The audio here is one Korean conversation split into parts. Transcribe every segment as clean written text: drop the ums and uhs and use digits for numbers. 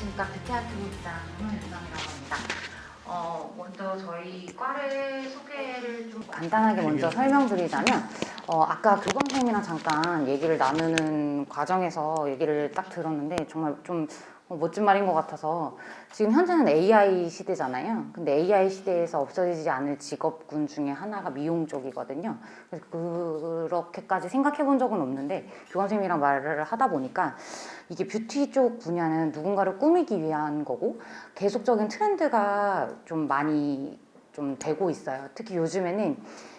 안녕하십니까. 뷰티아트 부장 윤정이라고 합니다. 먼저 저희 과를 소개를 좀 간단하게 먼저 설명드리자면 아까 교감쌤이랑 잠깐 얘기를 나누는 과정에서 얘기를 딱 들었는데 정말 좀 멋진 말인 것 같아서 지금 현재는 AI 시대잖아요. 근데 AI 시대에서 없어지지 않을 직업군 중에 하나가 미용 쪽이거든요. 그래서 그렇게까지 생각해 본 적은 없는데 교감쌤이랑 말을 하다 보니까 이게 뷰티 쪽 분야는 누군가를 꾸미기 위한 거고 계속적인 트렌드가 좀 많이 좀 되고 있어요. 특히 요즘에는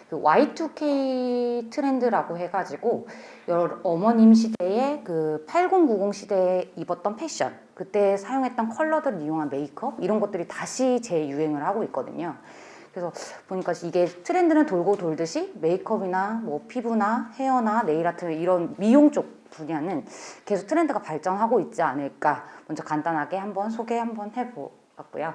그 Y2K 트렌드라고 해가지고 어머님 시대에 그 8090 시대에 입었던 패션, 그때 사용했던 컬러들을 이용한 메이크업 이런 것들이 다시 재유행을 하고 있거든요. 그래서 보니까 이게 트렌드는 돌고 돌듯이 메이크업이나 뭐 피부나 헤어나 네일아트 이런 미용 쪽 분야는 계속 트렌드가 발전하고 있지 않을까. 먼저 간단하게 한번 소개 한번 해보았고요.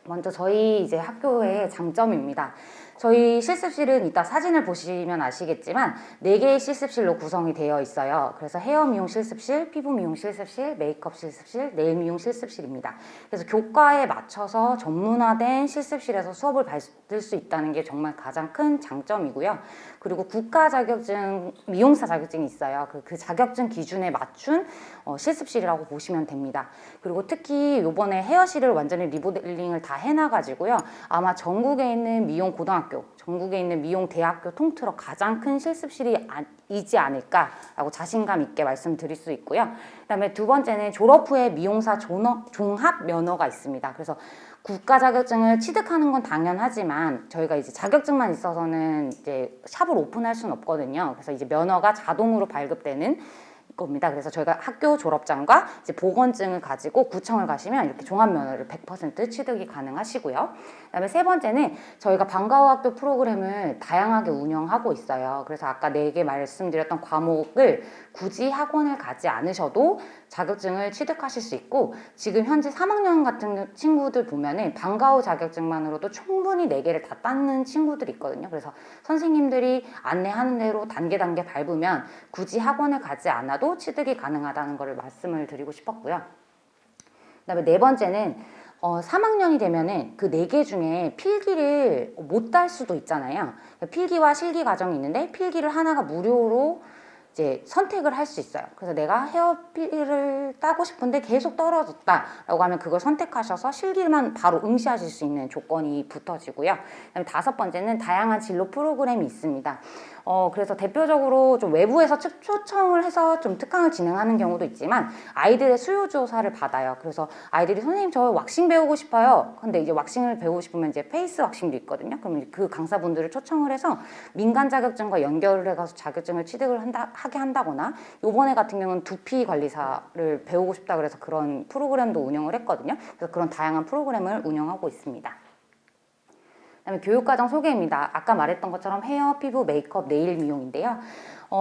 먼저 저희 이제 학교의 장점입니다. 저희 실습실은 이따 사진을 보시면 아시겠지만 4개의 실습실로 구성이 되어 있어요. 그래서 헤어 미용 실습실, 피부 미용 실습실, 메이크업 실습실, 네일 미용 실습실입니다. 그래서 교과에 맞춰서 전문화된 실습실에서 수업을 받을 수 있다는 게 정말 가장 큰 장점이고요. 그리고 국가 자격증, 미용사 자격증이 있어요. 그 자격증 기준에 맞춘 실습실이라고 보시면 됩니다. 그리고 특히 이번에 헤어실을 완전히 리모델링을 다 해놔가지고요. 아마 전국에 있는 미용 고등학교, 전국에 있는 미용 대학교 통틀어 가장 큰 실습실이지 않을까라고 자신감 있게 말씀드릴 수 있고요. 그다음에 두 번째는 졸업 후에 미용사 종합 면허가 있습니다. 그래서 국가 자격증을 취득하는 건 당연하지만 저희가 이제 자격증만 있어서는 이제 샵을 오픈할 수는 없거든요. 그래서 이제 면허가 자동으로 발급되는 겁니다. 그래서 저희가 학교 졸업장과 이제 보건증을 가지고 구청을 가시면 이렇게 종합면허를 100% 취득이 가능하시고요. 그다음에 세 번째는 저희가 방과후 학교 프로그램을 다양하게 운영하고 있어요. 그래서 아까 4개 말씀드렸던 과목을 굳이 학원을 가지 않으셔도 자격증을 취득하실 수 있고, 지금 현재 3학년 같은 친구들 보면은 방과후 자격증만으로도 충분히 4개를 다 따는 친구들이 있거든요. 그래서 선생님들이 안내하는 대로 단계 밟으면 굳이 학원을 가지 않아도 취득이 가능하다는 것을 말씀을 드리고 싶었고요. 그다음에 네 번째는 3학년이 되면은 그 4개 중에 필기를 못 딸 수도 있잖아요. 필기와 실기 과정이 있는데 필기를 하나가 무료로 이제 선택을 할 수 있어요. 그래서 내가 헤어필을 따고 싶은데 계속 떨어졌다라고 하면 그걸 선택하셔서 실기만 바로 응시하실 수 있는 조건이 붙어지고요. 그다음에 5번째는 다양한 진로 프로그램이 있습니다. 그래서 대표적으로 좀 외부에서 초청을 해서 좀 특강을 진행하는 경우도 있지만 아이들의 수요 조사를 받아요. 그래서 아이들이 선생님 저 왁싱 배우고 싶어요. 근데 이제 왁싱을 배우고 싶으면 이제 페이스 왁싱도 있거든요. 그럼 그 강사분들을 초청을 해서 민간 자격증과 연결을 해가서 자격증을 취득을 하게 한다거나, 요번에 같은 경우는 두피 관리사를 배우고 싶다 그래서 그런 프로그램도 운영을 했거든요. 그래서 그런 다양한 프로그램을 운영하고 있습니다. 그다음에 교육과정 소개입니다. 아까 말했던 것처럼 헤어, 피부, 메이크업, 네일 미용인데요.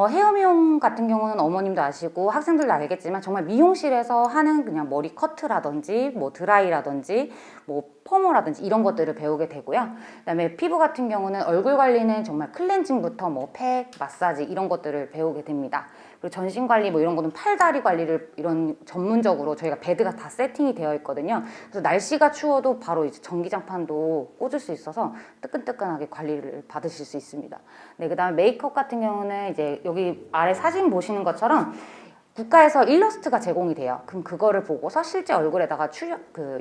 헤어 미용 같은 경우는 어머님도 아시고 학생들도 알겠지만 정말 미용실에서 하는 그냥 머리 커트라든지 뭐 드라이라든지 뭐 퍼머라든지 이런 것들을 배우게 되고요. 그다음에 피부 같은 경우는 얼굴 관리는 정말 클렌징부터 뭐 팩, 마사지 이런 것들을 배우게 됩니다. 그리고 전신 관리 뭐 이런 거는 팔다리 관리를 이런 전문적으로 저희가 베드가 다 세팅이 되어 있거든요. 그래서 날씨가 추워도 바로 이제 전기장판도 꽂을 수 있어서 뜨끈뜨끈하게 관리를 받으실 수 있습니다. 네, 그다음에 메이크업 같은 경우는 이제 여기 아래 사진 보시는 것처럼 국가에서 일러스트가 제공이 돼요. 그럼 그거를 보고서 실제 얼굴에다가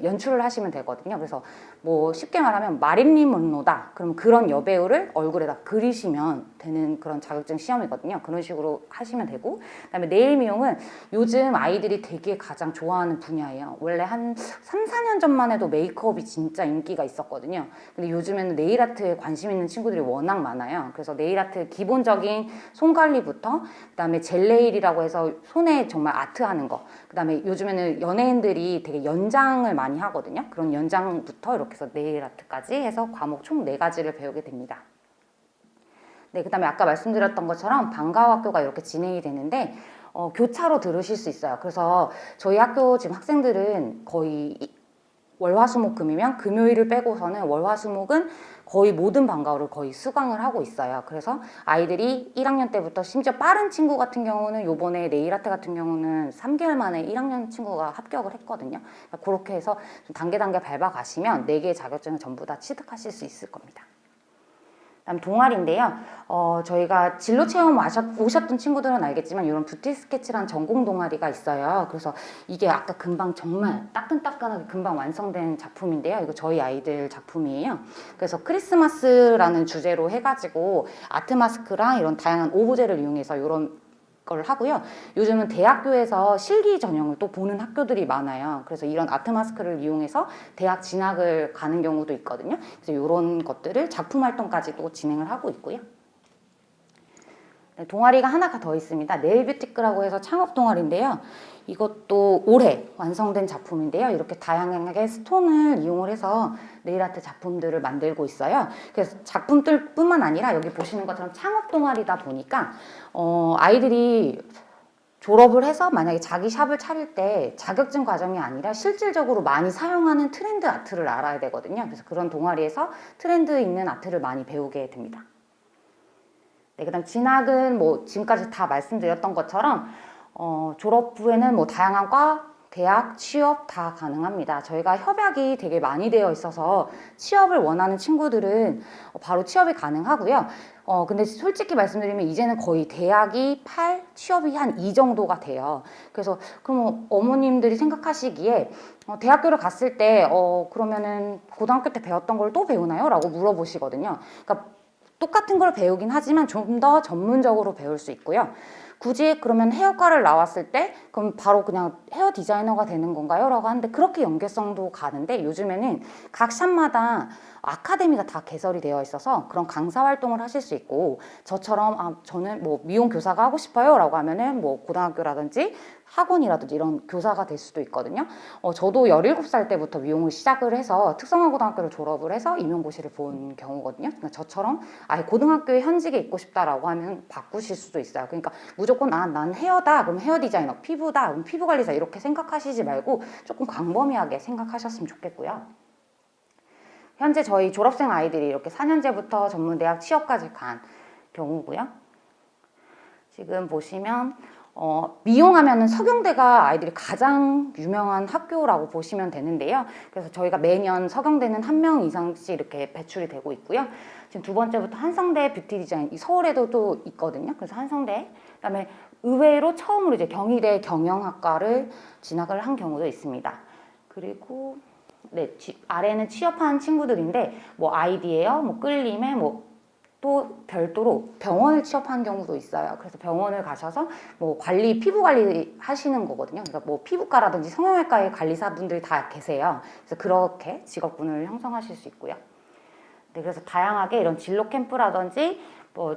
연출을 하시면 되거든요. 그래서 뭐 쉽게 말하면 마릴린 먼로다. 그럼 그런 여배우를 얼굴에다 그리시면 되는 그런 자격증 시험이거든요. 그런 식으로 하시면 되고, 그다음에 네일 미용은 요즘 아이들이 되게 가장 좋아하는 분야예요. 원래 한 3, 4년 전만 해도 메이크업이 진짜 인기가 있었거든요. 근데 요즘에는 네일 아트에 관심 있는 친구들이 워낙 많아요. 그래서 네일 아트 기본적인 손 관리부터, 그다음에 젤 네일이라고 해서 손에 정말 아트하는 거, 그 다음에 요즘에는 연예인들이 되게 연장을 많이 하거든요. 그런 연장부터 이렇게 해서 네일 아트까지 해서 과목 총 4가지를 배우게 됩니다. 네, 그 다음에 아까 말씀드렸던 것처럼 방과후 학교가 이렇게 진행이 되는데 교차로 들으실 수 있어요. 그래서 저희 학교 지금 학생들은 거의 월화수목금이면 금요일을 빼고서는 월화수목은 거의 모든 방과후를 거의 수강을 하고 있어요. 그래서 아이들이 1학년 때부터 심지어 빠른 친구 같은 경우는 요번에 네일아트 같은 경우는 3개월 만에 1학년 친구가 합격을 했거든요. 그러니까 그렇게 해서 좀 단계 밟아가시면 4개의 자격증을 전부 다 취득하실 수 있을 겁니다. 그다음 동아리인데요. 저희가 진로 체험 오셨던 친구들은 알겠지만 이런 뷰티 스케치란 전공 동아리가 있어요. 그래서 이게 아까 금방 정말 따끈따끈하게 금방 완성된 작품인데요. 이거 저희 아이들 작품이에요. 그래서 크리스마스라는 주제로 해가지고 아트 마스크랑 이런 다양한 오브제를 이용해서 이런 걸 하고요. 요즘은 대학교에서 실기 전형을 또 보는 학교들이 많아요. 그래서 이런 아트 마스크를 이용해서 대학 진학을 가는 경우도 있거든요. 그래서 이런 것들을 작품 활동까지도 진행을 하고 있고요. 네, 동아리가 하나가 더 있습니다. 네일뷰티크라고 해서 창업 동아리인데요. 이것도 올해 완성된 작품인데요. 이렇게 다양하게 스톤을 이용을 해서 네일아트 작품들을 만들고 있어요. 그래서 작품들 뿐만 아니라 여기 보시는 것처럼 창업 동아리다 보니까 아이들이 졸업을 해서 만약에 자기 샵을 차릴 때 자격증 과정이 아니라 실질적으로 많이 사용하는 트렌드 아트를 알아야 되거든요. 그래서 그런 동아리에서 트렌드 있는 아트를 많이 배우게 됩니다. 네, 그다음 진학은 뭐 지금까지 다 말씀드렸던 것처럼 졸업 후에는 뭐 다양한 과, 대학, 취업 다 가능합니다. 저희가 협약이 되게 많이 되어 있어서 취업을 원하는 친구들은 바로 취업이 가능하고요. 근데 솔직히 말씀드리면 이제는 거의 대학이 8, 취업이 한 2 정도가 돼요. 그래서 그럼 어머님들이 생각하시기에 대학교를 갔을 때 그러면은 고등학교 때 배웠던 걸 또 배우나요? 라고 물어보시거든요. 그러니까 똑같은 걸 배우긴 하지만 좀 더 전문적으로 배울 수 있고요. 굳이 그러면 헤어과를 나왔을 때 그럼 바로 그냥 헤어 디자이너가 되는 건가요? 라고 하는데 그렇게 연계성도 가는데 요즘에는 각 샵마다 아카데미가 다 개설이 되어 있어서 그런 강사 활동을 하실 수 있고 저처럼 저는 뭐 미용 교사가 하고 싶어요 라고 하면은 뭐 고등학교라든지 학원이라든지 이런 교사가 될 수도 있거든요. 저도 17살 때부터 미용을 시작을 해서 특성화고등학교를 졸업을 해서 임용고시를 본 경우거든요. 그러니까 저처럼 아예 고등학교에 현직에 있고 싶다라고 하면 바꾸실 수도 있어요. 그러니까 무조건 난 헤어다 그럼 헤어 디자이너, 피부다 그럼 피부 관리사 이렇게 생각하시지 말고 조금 광범위하게 생각하셨으면 좋겠고요. 현재 저희 졸업생 아이들이 이렇게 4년제부터 전문대학 취업까지 간 경우고요. 지금 보시면 미용하면은 서경대가 아이들이 가장 유명한 학교라고 보시면 되는데요. 그래서 저희가 매년 서경대는 1명 이상씩 이렇게 배출이 되고 있고요. 지금 두 번째부터 한성대 뷰티 디자인, 서울에도 또 있거든요. 그래서 한성대, 그다음에 의외로 처음으로 이제 경희대 경영학과를 진학을 한 경우도 있습니다. 그리고 네, 아래는 취업한 친구들인데 뭐 아이디에요, 뭐 끌림에 뭐 또 별도로 병원을 취업한 경우도 있어요. 그래서 병원을 가셔서 뭐 피부 관리 하시는 거거든요. 그러니까 뭐 피부과라든지 성형외과의 관리사분들이 다 계세요. 그래서 그렇게 직업군을 형성하실 수 있고요. 네, 그래서 다양하게 이런 진로 캠프라든지 뭐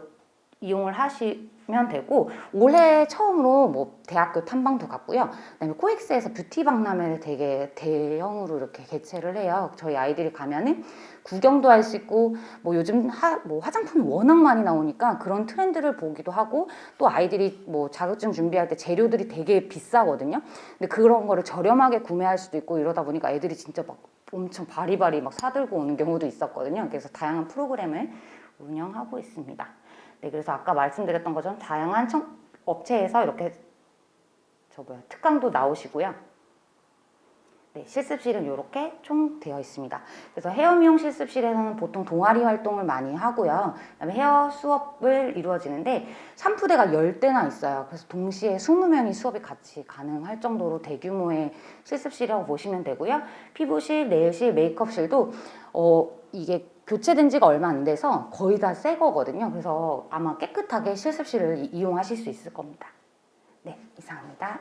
이용을 하시면 되고 올해 처음으로 뭐 대학교 탐방도 갔고요. 그다음에 코엑스에서 뷰티 박람회를 되게 대형으로 이렇게 개최를 해요. 저희 아이들이 가면은 구경도 할 수 있고 뭐 요즘 뭐 화장품이 워낙 많이 나오니까 그런 트렌드를 보기도 하고 또 아이들이 뭐 자격증 준비할 때 재료들이 되게 비싸거든요. 근데 그런 거를 저렴하게 구매할 수도 있고 이러다 보니까 애들이 진짜 막 엄청 바리바리 막 사들고 오는 경우도 있었거든요. 그래서 다양한 프로그램을 운영하고 있습니다. 네, 그래서 아까 말씀드렸던 것처럼 다양한 업체에서 이렇게 특강도 나오시고요. 네, 실습실은 이렇게 총 되어 있습니다. 그래서 헤어 미용 실습실에서는 보통 동아리 활동을 많이 하고요. 그다음에 헤어 수업을 이루어지는데 샴푸대가 10대나 있어요. 그래서 동시에 20명이 수업이 같이 가능할 정도로 대규모의 실습실이라고 보시면 되고요. 피부실, 네일실, 메이크업실도 이게 교체된 지가 얼마 안 돼서 거의 다 새 거거든요. 그래서 아마 깨끗하게 실습실을 이용하실 수 있을 겁니다. 네, 이상입니다.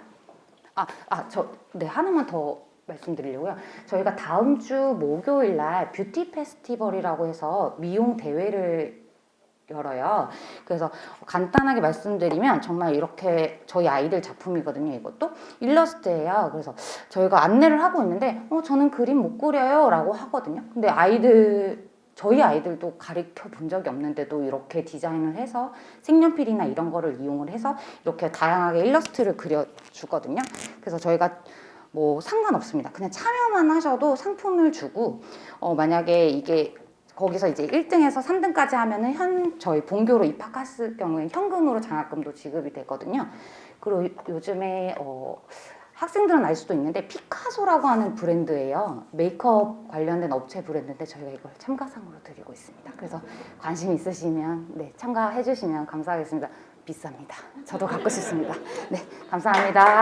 네, 하나만 더 말씀드리려고요. 저희가 다음 주 목요일 날 뷰티 페스티벌이라고 해서 미용 대회를 열어요. 그래서 간단하게 말씀드리면 정말 이렇게 저희 아이들 작품이거든요. 이것도 일러스트예요. 그래서 저희가 안내를 하고 있는데 저는 그림 못 그려요 라고 하거든요. 근데 저희 아이들도 가르쳐 본 적이 없는데도 이렇게 디자인을 해서 색연필이나 이런 거를 이용을 해서 이렇게 다양하게 일러스트를 그려주거든요. 그래서 저희가 뭐 상관없습니다. 그냥 참여만 하셔도 상품을 주고 만약에 이게 거기서 이제 1등에서 3등까지 하면은 저희 본교로 입학했을 경우에 현금으로 장학금도 지급이 되거든요. 그리고 요즘에 학생들은 알 수도 있는데 피카소라고 하는 브랜드예요. 메이크업 관련된 업체 브랜드인데 저희가 이걸 참가상으로 드리고 있습니다. 그래서 관심 있으시면 네, 참가해 주시면 감사하겠습니다. 비쌉니다. 저도 갖고 싶습니다. 네, 감사합니다.